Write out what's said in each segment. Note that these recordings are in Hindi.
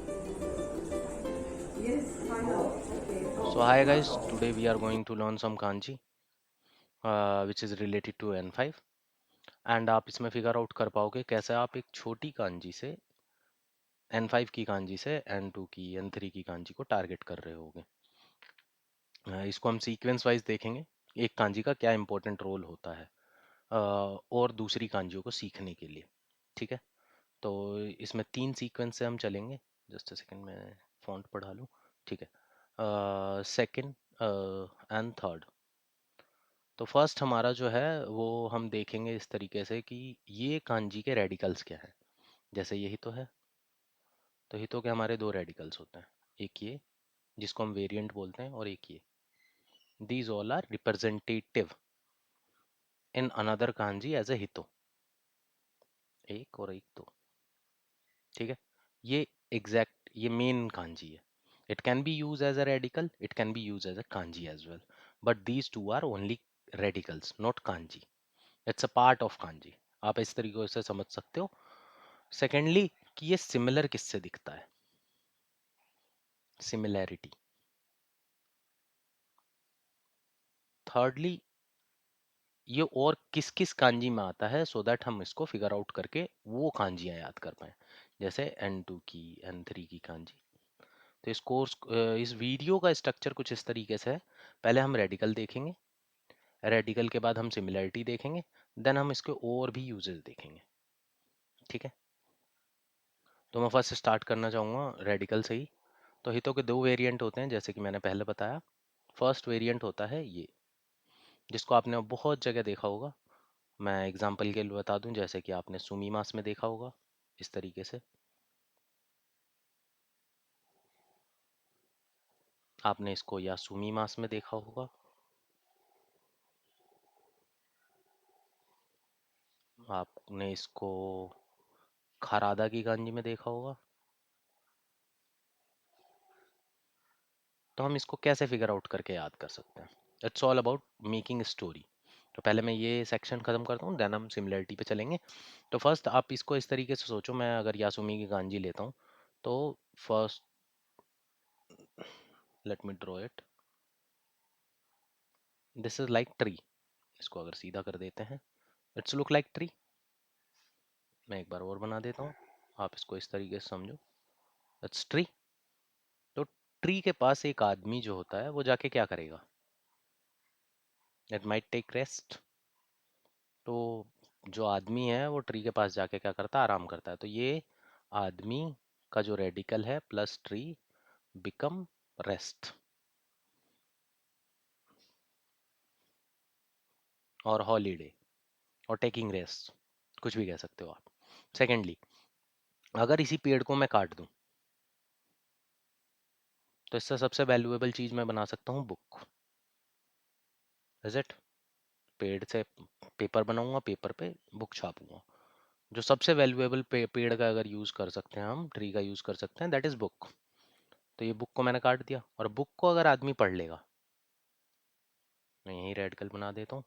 So hi guys, today we are going to learn some kanji which is related to N5 and आप इसमें फिगर आउट कर पाओगे कैसे आप एक छोटी कांजी से N5 की कांजी से N2 की N3 की कांजी को टारगेट कर रहे होगे। इसको हम सीक्वेंस वाइज देखेंगे एक कांजी का क्या इंपॉर्टेंट रोल होता है और दूसरी कांजियों को सीखने के लिए। ठीक है, तो इसमें 3 सीक्वेंस से हम चलेंगे। जस्ट अ सेकंड मैं फॉन्ट पढ़ा लूँ। ठीक है, सेकंड एंड थर्ड। तो फर्स्ट हमारा जो है वो हम देखेंगे इस तरीके से कि ये कांजी के रेडिकल्स क्या है। जैसे यही तो है, तो हितो के हमारे दो रेडिकल्स होते हैं, एक ये जिसको हम वेरिएंट बोलते हैं और एक ये। These all are representative in another kanji as a हितो, एक और एक दो। ठीक है, ये एग्जैक्ट ये मेन कांजी है। It can be use as a radical, it can be use as a kanji as well, but these two are only radicals not kanji. It's a part of kanji, आप इस तरीके से समझ सकते हो। सेकेंडली कि ये सिमिलर किससे दिखता है, सिमिलैरिटी। थर्डली ये और किस किस कांजी में आता है, सो दैट हम इसको फिगर आउट करके वो कांजियां याद कर पाए। जैसे N2 की N3 की कांजी। तो इस कोर्स इस वीडियो का स्ट्रक्चर कुछ इस तरीके से है। पहले हम रेडिकल देखेंगे, रेडिकल के बाद हम सिमिलैरिटी देखेंगे, देन हम इसके और भी यूजेस देखेंगे। ठीक है, तो मैं फर्स्ट स्टार्ट करना चाहूँगा रेडिकल से ही। तो हितों के दो वेरिएंट होते हैं जैसे कि मैंने पहले बताया। फर्स्ट वेरिएंट होता है ये, जिसको आपने बहुत जगह देखा होगा। मैं एग्जांपल के लिए बता दूं, जैसे कि आपने सुमी मास में देखा होगा इस तरीके से, आपने इसको या सुमी मास में देखा होगा, आपने इसको खरादा की कांजी में देखा होगा। तो हम इसको कैसे फिगर आउट करके याद कर सकते हैं? It's all about making story. तो पहले मैं ये सेक्शन खत्म करता हूँ, देन हम सिमिलरिटी पे चलेंगे। तो फर्स्ट आप इसको इस तरीके से सोचो, मैं अगर यासुमी की कांजी लेता हूँ तो first let me draw it. This is like tree. इसको अगर सीधा कर देते हैं, इट्स लुक लाइक ट्री। मैं एक बार और बना देता हूँ, आप इसको इस तरीके से समझो, इट्स ट्री। तो ट्री के पास एक आदमी जो होता है वो जाके क्या करेगा? It might take rest. तो जो आदमी है वो ट्री के पास जाके क्या करता है? आराम करता है। तो ये आदमी का जो रेडिकल है प्लस ट्री बिकम रेस्ट और हॉलीडे और टेकिंग रेस्ट, कुछ भी कह सकते हो आप। सेकेंडली, अगर इसी पेड़ को मैं काट दूं तो इससे सबसे वैल्यूएबल चीज मैं बना सकता हूँ बुक। Is it? पेड़ से पेपर बनाऊंगा, पेपर पे बुक छापूंगा। जो सबसे वैल्यूएबल पेड़ का अगर यूज कर सकते हैं, हम ट्री का यूज कर सकते हैं, दैट इज बुक। तो ये बुक को मैंने काट दिया, और बुक को अगर आदमी पढ़ लेगा, मैं यही रेडिकल बना देता हूँ,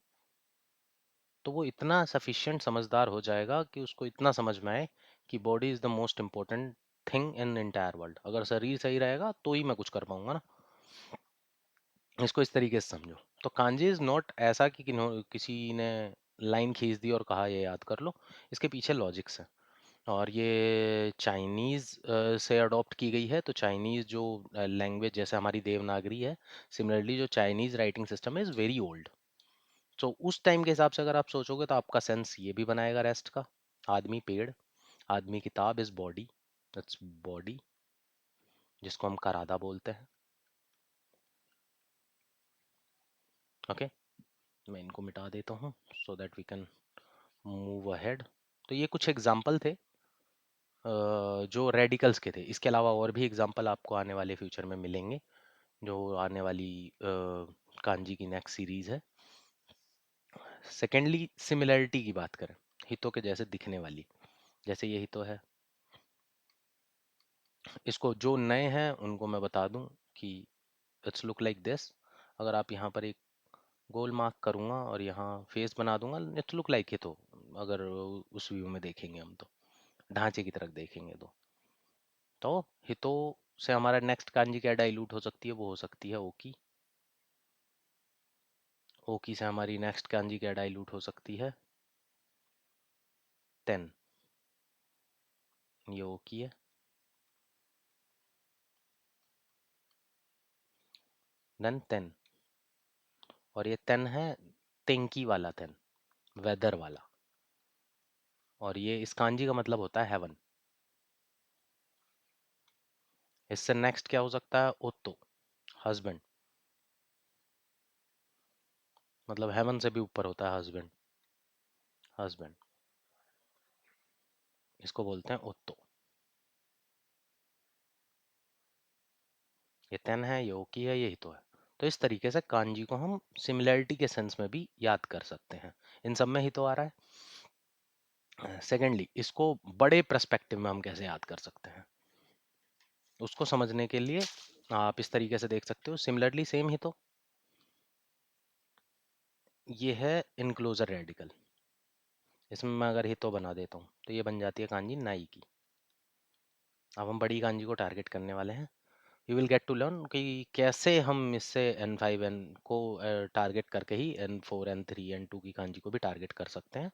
तो वो इतना सफिशिएंट समझदार हो जाएगा कि उसको इतना समझ में आए कि body is the most important thing in entire world. अगर शरीर सही रहेगा तो ही मैं कुछ कर पाऊंगा ना। इसको इस तरीके से समझो। तो कांजी इज नॉट ऐसा कि किसी ने लाइन खींच दी और कहा ये याद कर लो। इसके पीछे लॉजिक्स है, और ये चाइनीज़ से अडॉप्ट की गई है। तो चाइनीज़ जो लैंग्वेज जैसे हमारी देवनागरी है, सिमिलरली जो चाइनीज़ राइटिंग सिस्टम है इज़ वेरी ओल्ड। तो उस टाइम के हिसाब से अगर आप सोचोगे तो आपका सेंस ये भी बनाएगा रेस्ट का। आदमी पेड़, आदमी किताब इज बॉडी, दैट्स बॉडी, जिसको हम करादा बोलते हैं। ओके, मैं इनको मिटा देता हूँ so that we can move ahead. तो ये कुछ एग्जाम्पल थे जो रेडिकल्स के थे। इसके अलावा और भी एग्जाम्पल आपको आने वाले फ्यूचर में मिलेंगे, जो आने वाली कांजी की नेक्स्ट सीरीज है। सेकेंडली, सिमिलैरिटी की बात करें, हितों के जैसे दिखने वाली, जैसे ये हितो है। इसको जो नए हैं उनको मैं बता दूं कि इट्स लुक लाइक दिस। अगर आप यहाँ पर एक गोल मार्क करूंगा और यहाँ फेस बना दूंगा, इट्स लुक लाइक हितो। अगर उस व्यू में देखेंगे हम तो, ढांचे की तरफ देखेंगे तो बताओ, हितो से हमारा नेक्स्ट कांजी क्या डाइल्यूट हो सकती है? वो हो सकती है ओकी। ओकी से हमारी नेक्स्ट कांजी क्या डाइल्यूट हो सकती है? तेन। ये ओकी है, देन तेन। और ये तेन है तेंकी वाला तेन, वेदर वाला। और ये इस कांजी का मतलब होता है हेवन। इससे नेक्स्ट क्या हो सकता है? ओत्तो, हस्बैंड। मतलब हेवन से भी ऊपर होता है हस्बैंड। हस्बैंड, इसको बोलते हैं ओत्तो। ये तेन है, ये ओकी है, ये हितो है। तो इस तरीके से कांजी को हम सिमिलैरिटी के सेंस में भी याद कर सकते हैं। इन सब में हितो आ रहा है। सेकेंडली, इसको बड़े पर्सपेक्टिव में हम कैसे याद कर सकते हैं, उसको समझने के लिए आप इस तरीके से देख सकते हो। सिमिलरली सेम हितो, ये है इनक्लोजर रेडिकल। इसमें मैं अगर हितो बना देता हूँ तो ये बन जाती है कांजी नाई की। अब हम बड़ी कांजी को टारगेट करने वाले हैं। You will get to learn कि कैसे हम इससे N5 N को टारगेट करके ही N4 N3 N2 की कांजी को भी टारगेट कर सकते हैं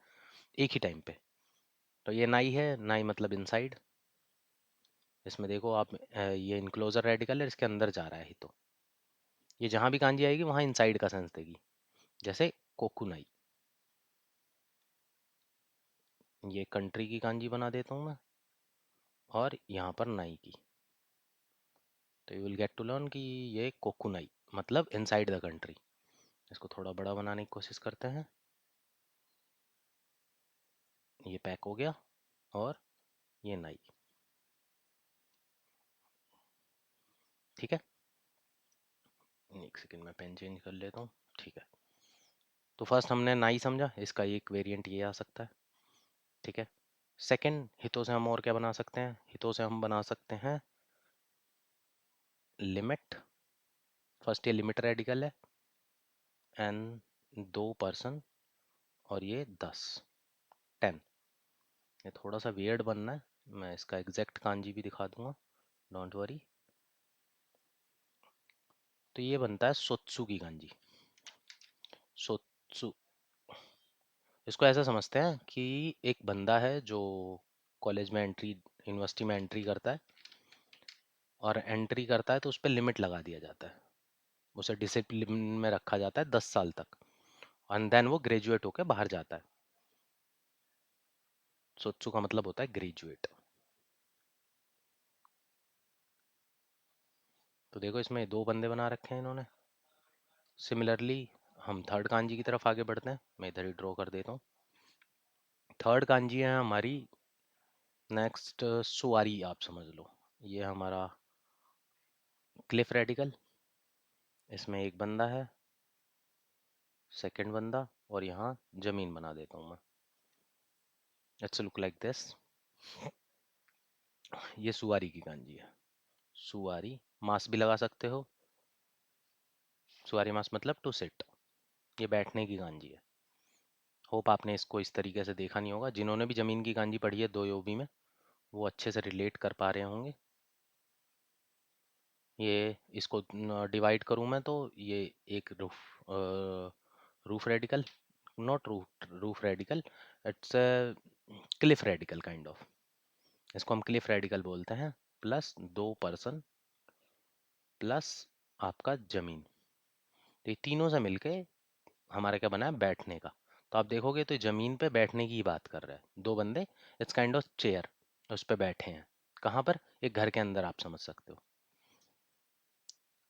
एक ही टाइम पे। तो ये नाई है, नाई मतलब इनसाइड। इसमें देखो आप, ये इनक्लोजर रेडिकल है, इसके अंदर जा रहा है हितो। ये जहाँ भी कांजी आएगी वहाँ इनसाइड का सेंस देगी, जैसे कोकू नाई। ये कंट्री की कांजी बना देता हूँ मैं, और यहाँ पर नाई की। तो you will get to learn कि ये कोकुनाई मतलब इनसाइड द कंट्री। इसको थोड़ा बड़ा बनाने की कोशिश करते हैं। ये पैक हो गया, और ये नाई। ठीक है, एक सेकंड में पेन चेंज कर लेता हूँ। ठीक है, तो फर्स्ट हमने नाई समझा, इसका एक वेरिएंट ये आ सकता है। ठीक है, सेकंड हितों से हम और क्या बना सकते हैं? हितों से हम बना सकते हैं लिमिट। फर्स्ट ये लिमिट रेडिकल है, एन 2%, और ये 10, 10। ये थोड़ा सा वियर्ड बनना है, मैं इसका एग्जैक्ट कांजी भी दिखा दूंगा, डोंट वरी। तो ये बनता है सोत्सु की कांजी। सोत्सु, इसको ऐसा समझते हैं कि एक बंदा है जो कॉलेज में एंट्री, यूनिवर्सिटी में एंट्री करता है, और एंट्री करता है तो उस पर लिमिट लगा दिया जाता है। उसे डिसिप्लिन में रखा जाता है 10 साल तक, एंड देन वो ग्रेजुएट होकर बाहर जाता है। सोत्सु का मतलब होता है ग्रेजुएट। तो देखो इसमें दो बंदे बना रखे हैं इन्होंने। सिमिलरली हम थर्ड कांजी की तरफ आगे बढ़ते हैं, मैं इधर ही ड्रॉ कर देता हूँ। थर्ड कांजी है हमारी नेक्स्ट सुवारी, आप समझ लो। ये हमारा क्लिफ रेडिकल। इसमें एक बंदा है, सेकंड बंदा, और यहाँ जमीन बना देता हूँ मैं। It's look like this. ये सुवारी की कांजी है। सुवारी मास भी लगा सकते हो। सुवारी मास मतलब टू सिट, ये बैठने की कांजी है। होप आपने इसको इस तरीके से देखा नहीं होगा। जिन्होंने भी जमीन की कांजी पढ़ी है दो योबी में, वो अच्छे से रिलेट कर पा रहे होंगे। ये इसको डिवाइड करूँ मैं तो ये एक roof radical, not roof radical, it's Cliff radical kind of. इसको हम क्लिफ रेडिकल बोलते हैं। प्लस 2% प्लस आपका जमीन, तो ये तीनों से मिलके हमारा क्या बना है? बैठने का। तो आप देखोगे तो जमीन पे बैठने की ही बात कर रहा है। दो बंदे, इट्स काइंड ऑफ चेयर, उस पे बैठे हैं। कहाँ पर? एक घर के अंदर, आप समझ सकते हो।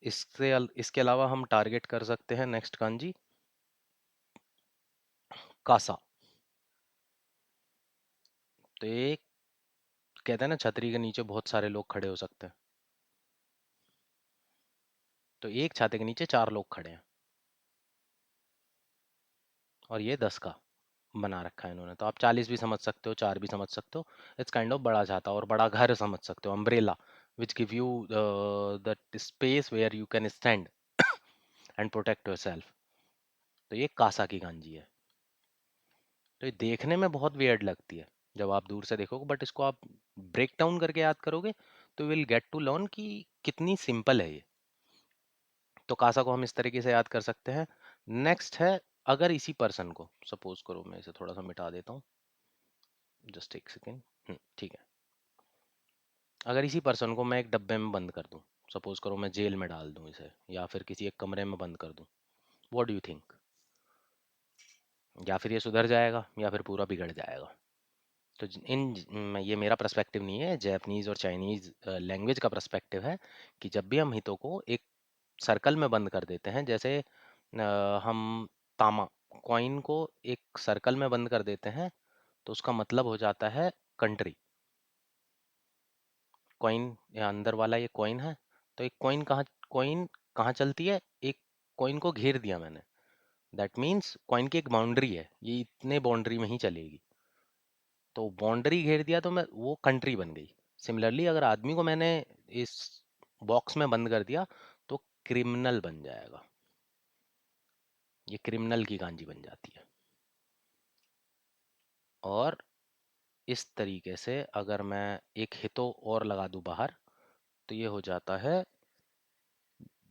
इसके अलावा हम टारगेट कर सकते हैं नेक्स्ट कांजी कासा। तो एक कहते हैं ना, छतरी के नीचे बहुत सारे लोग खड़े हो सकते हैं। तो एक छाते के नीचे 4 लोग खड़े हैं, और ये 10 का बना रखा है इन्होंने। तो आप 40 भी समझ सकते हो, 4 भी समझ सकते हो। इट्स काइंड ऑफ बड़ा छाता और बड़ा घर समझ सकते हो। Umbrella which give you the space where you can stand and protect yourself. तो ये कासा की कांजी है। तो ये देखने में बहुत वियर्ड लगती है जब आप दूर से देखोगे, बट इसको आप ब्रेक डाउन करके याद करोगे तो विल गेट टू लर्न कि कितनी सिंपल है ये। तो कासा को हम इस तरीके से याद कर सकते हैं। नेक्स्ट है, अगर इसी पर्सन को, सपोज करो मैं इसे थोड़ा सा मिटा देता हूँ, जस्ट एक सेकेंड। ठीक है, अगर इसी पर्सन को मैं एक डब्बे में बंद कर दूं, सपोज करो मैं जेल में डाल दूं इसे, या फिर किसी एक कमरे में बंद कर दूं, व्हाट डू यू थिंक? या फिर ये सुधर जाएगा या फिर पूरा बिगड़ जाएगा? तो ये मेरा पर्सपेक्टिव नहीं है, जैपनीज और चाइनीज लैंग्वेज का पर्सपेक्टिव है कि जब भी हम हितों को एक सर्कल में बंद कर देते हैं, जैसे हम तामा कॉइन को एक सर्कल में बंद कर देते हैं, तो उसका मतलब हो जाता है कंट्री। कॉइन या अंदर वाला ये कॉइन है, तो एक कॉइन कहाँ चलती है? एक कॉइन को घेर दिया मैंने, दैट मीन्स कॉइन की एक बाउंड्री है, ये इतने बाउंड्री में ही चलेगी। तो बाउंड्री घेर दिया तो मैं वो कंट्री बन गई। सिमिलरली अगर आदमी को मैंने इस बॉक्स में बंद कर दिया तो क्रिमिनल बन जाएगा, ये क्रिमिनल की गांजी बन जाती है। और इस तरीके से अगर मैं एक हितो और लगा दूं बाहर, तो ये हो जाता है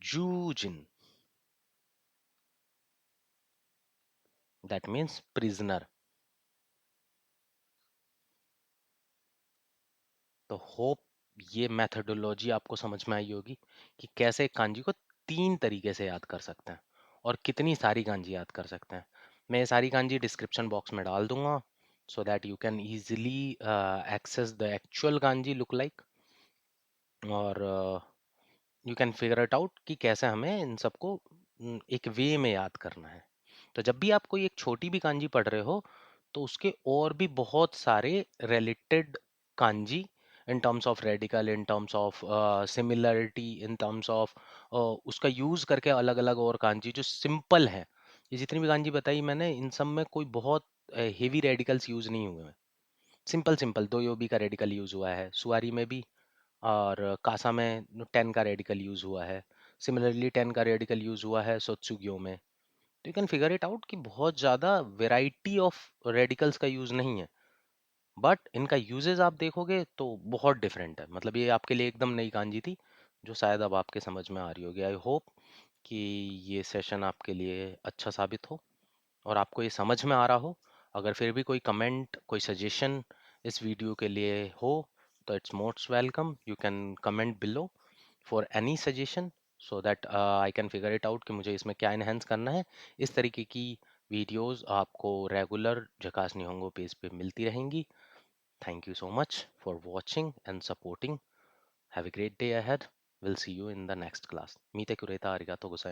जूजिन, दैट मीन्स प्रिजनर। तो होप ये मेथोडोलॉजी आपको समझ में आई होगी कि कैसे एक कांजी को 3 तरीके से याद कर सकते हैं और कितनी सारी कांजी याद कर सकते हैं। मैं ये सारी कांजी डिस्क्रिप्शन बॉक्स में डाल दूंगा, so that you can easily access the actual kanji look like, और you can figure it out कि कैसे हमें इन सबको एक वे में याद करना है। तो जब भी आप कोई एक छोटी भी कांजी पढ़ रहे हो, तो उसके और भी बहुत सारे related kanji, in terms of radical, in terms of similarity, in terms of उसका यूज करके अलग अलग और कांजी जो सिंपल है, ये जितनी भी कांजी बताई मैंने, इन सब में कोई बहुत हेवी रेडिकल्स यूज नहीं हुए हैं। सिंपल सिंपल दो योबी का रेडिकल यूज हुआ है सुआरी में भी, और कासा में 10 का रेडिकल यूज हुआ है। सिमिलरली 10 का रेडिकल यूज हुआ है सोत्सुगियो में। तो you can figure it out कि बहुत ज़्यादा वेराइटी ऑफ रेडिकल्स का यूज नहीं है, बट इनका यूजेस आप देखोगे तो बहुत डिफरेंट है। मतलब ये आपके लिए एकदम नई कांजी थी, जो शायद अब आपके समझ में आ रही होगी। आई होप कि ये सेशन आपके लिए अच्छा साबित हो और आपको ये समझ में आ रहा हो। अगर फिर भी कोई कमेंट, कोई सजेशन इस वीडियो के लिए हो, तो it's most welcome, you can comment below for any suggestion, so that I can figure it out कि मुझे इसमें क्या इन्हेंस करना है। इस तरीके की वीडियोस आपको रेगुलर झकास निहोंगो पेज पे मिलती रहेंगी। Thank you so much for watching and supporting. Have a great day ahead. We'll see you in the next class. Mite kureta arigatou gozaimasu.